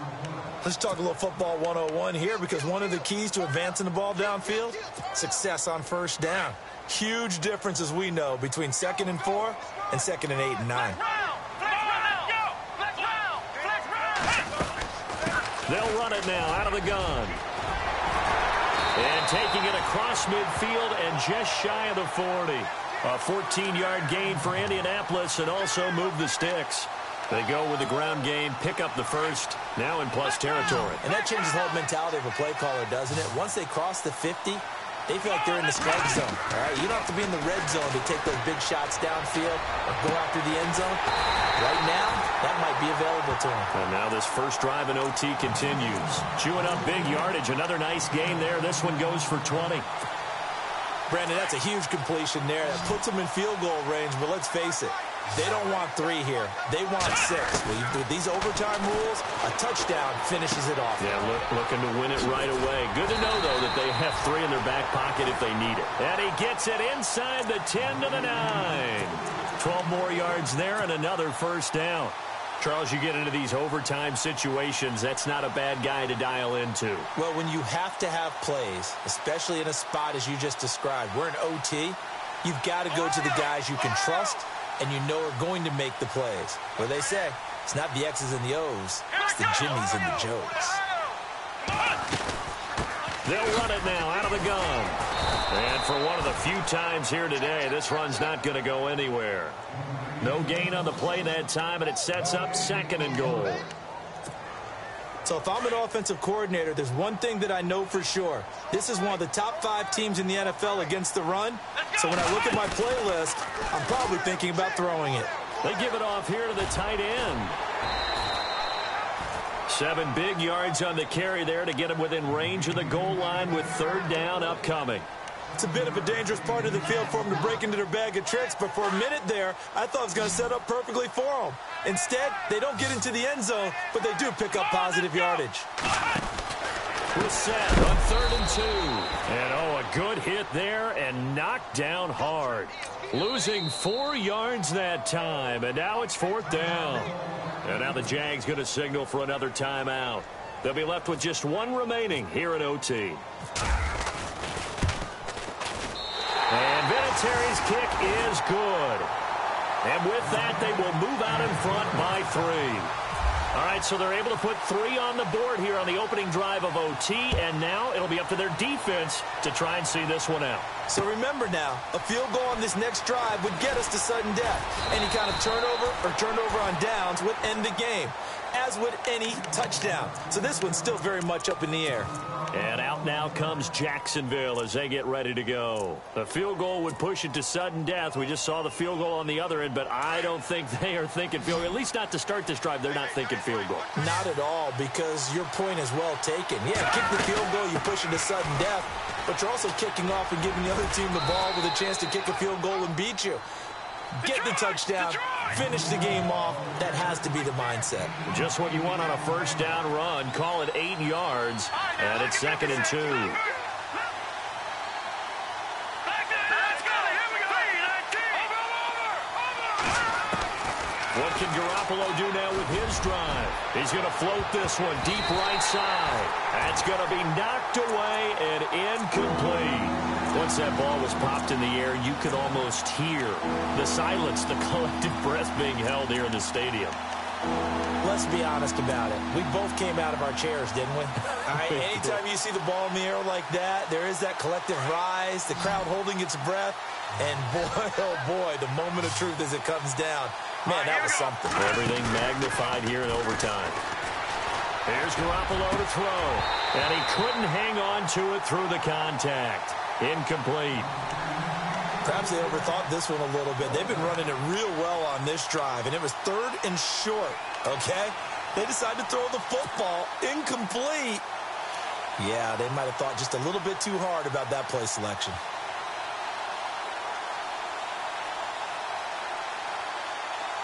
Let's talk a little football 101 here, because one of the keys to advancing the ball downfield, success on first down. Huge difference, as we know, between 2nd and 4 and 2nd and 8 and 9. They'll run it now out of the gun. And taking it across midfield and just shy of the 40. A 14-yard gain for Indianapolis, and also move the sticks. They go with the ground game, pick up the first, now in plus territory. And that changes the whole mentality of a play caller, doesn't it? Once they cross the 50, they feel like they're in the strike zone. All right, you don't have to be in the red zone to take those big shots downfield or go after the end zone. Right now, that might be available to them. And now this first drive in OT continues. Chewing up big yardage. Another nice gain there. This one goes for 20. Brandon, that's a huge completion there. That puts them in field goal range, but let's face it, they don't want 3 here. They want 6. With these overtime rules, a touchdown finishes it off. Yeah, looking to win it right away. Good to know, though, that they have 3 in their back pocket if they need it. And he gets it inside the 10 to the 9. 12 more yards there and another first down. Charles, you get into these overtime situations, that's not a bad guy to dial into. Well, when you have to have plays, especially in a spot as you just described, we're in OT, you've got to go to the guys you can trust and you know are going to make the plays. What they say, it's not the X's and the O's, it's the Jimmies and the Joes. They'll run it now out of the gun. And for one of the few times here today, this run's not going to go anywhere. No gain on the play that time, and it sets up 2nd and goal. So if I'm an offensive coordinator, there's one thing that I know for sure. This is one of the top 5 teams in the NFL against the run. So when I look at my playlist, I'm probably thinking about throwing it. They give it off here to the tight end. 7 big yards on the carry there to get him within range of the goal line with 3rd down upcoming. It's a bit of a dangerous part of the field for them to break into their bag of tricks, but for a minute there, I thought it was going to set up perfectly for them. Instead, they don't get into the end zone, but they do pick up positive yardage. We're set on 3rd and 2. And, a good hit there and knocked down hard. Losing 4 yards that time, and now it's 4th down. And now the Jags going to signal for another timeout. They'll be left with just 1 remaining here at OT. And Vinatieri's kick is good. And with that, they will move out in front by 3. All right, so they're able to put 3 on the board here on the opening drive of OT, and now it'll be up to their defense to try and see this one out. So remember now, a field goal on this next drive would get us to sudden death. Any kind of turnover on downs would end the game, as would any touchdown. So this one's still very much up in the air. And out now comes Jacksonville as they get ready to go. The field goal would push it to sudden death. We just saw the field goal on the other end, but I don't think they are thinking field goal. At least not to start this drive. They're not thinking field goal. Not at all, because your point is well taken. Yeah, kick the field goal, you push it to sudden death, but you're also kicking off and giving the other team the ball with a chance to kick a field goal and beat you. Get the touchdown, finish the game off. That has to be the mindset. Just what you want on a 1st down run. Call it 8 yards, and it's 2nd and 2. What can Garoppolo do now with his drive? He's going to float this one deep right side. That's going to be knocked away and incomplete. Once that ball was popped in the air, you could almost hear the silence, the collective breath being held here in the stadium. Let's be honest about it. We both came out of our chairs, didn't we? All right, anytime you see the ball in the air like that, there is that collective rise, the crowd holding its breath, and boy, oh boy, the moment of truth as it comes down. Man, that was something. Everything magnified here in overtime. Here's Garoppolo to throw, and he couldn't hang on to it through the contact. Incomplete. Perhaps they overthought this one a little bit. They've been running it real well on this drive, and it was 3rd and short, okay? They decided to throw the football. Incomplete. Yeah, they might have thought just a little bit too hard about that play selection.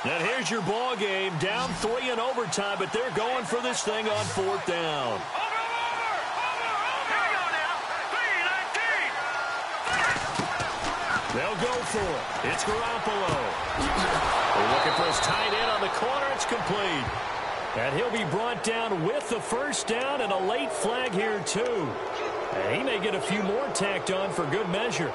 And here's your ball game. Down 3 in overtime, but they're going for this thing on 4th down. They'll go for it. It's Garoppolo. They're looking for his tight end on the corner. It's complete. And he'll be brought down with the 1st down and a late flag here, too. And he may get a few more tacked on for good measure.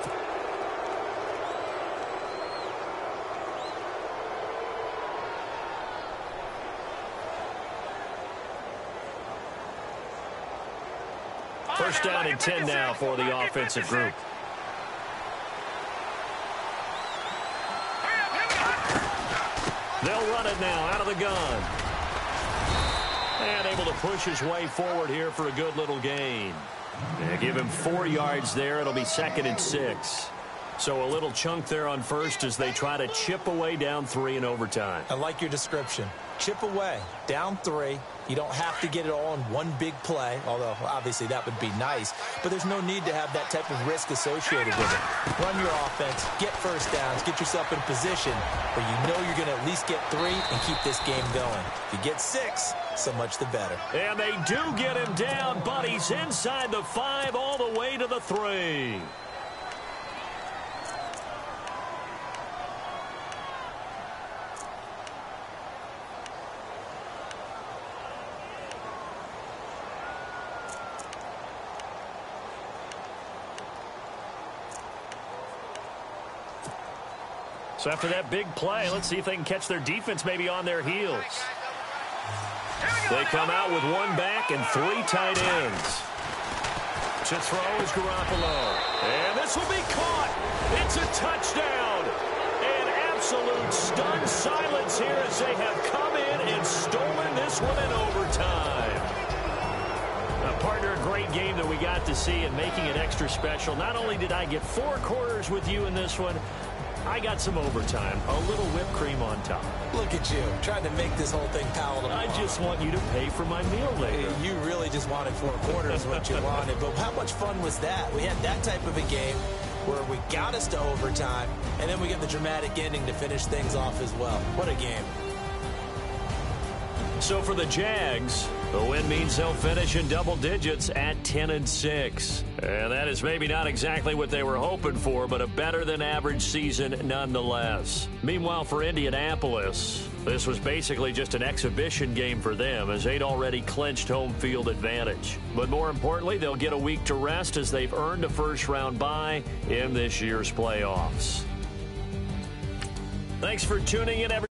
First down and 10 now for the offensive group. They'll run it now out of the gun. And able to push his way forward here for a good little gain. They give him 4 yards there. It'll be 2nd and 6. So a little chunk there on 1st as they try to chip away down 3 in overtime. I like your description. Chip away, down 3. You don't have to get it all in one big play, although obviously that would be nice. But there's no need to have that type of risk associated with it. Run your offense, get 1st downs, get yourself in a position where you know you're going to at least get 3 and keep this game going. If you get 6, so much the better. And they do get him down, but he's inside the 5 all the way to the 3. So after that big play, let's see if they can catch their defense maybe on their heels. They come out with 1 back and 3 tight ends. To throw is Garoppolo. And this will be caught. It's a touchdown. An absolute stunned silence here as they have come in and stolen this one in overtime. Partner, a great game that we got to see and making it extra special. Not only did I get 4 quarters with you in this one, I got some overtime, a little whipped cream on top. Look at you, trying to make this whole thing palatable. I just want you to pay for my meal later. You really just wanted 4 quarters what you wanted, but how much fun was that? We had that type of a game. where we got us to overtime, and then we get the dramatic ending to finish things off as well. What a game. So for the Jags, the win means they'll finish in double digits at 10-6. And that is maybe not exactly what they were hoping for, but a better-than-average season nonetheless. Meanwhile, for Indianapolis, this was basically just an exhibition game for them as they'd already clinched home field advantage. But more importantly, they'll get a week to rest as they've earned a first-round bye in this year's playoffs. Thanks for tuning in, everyone.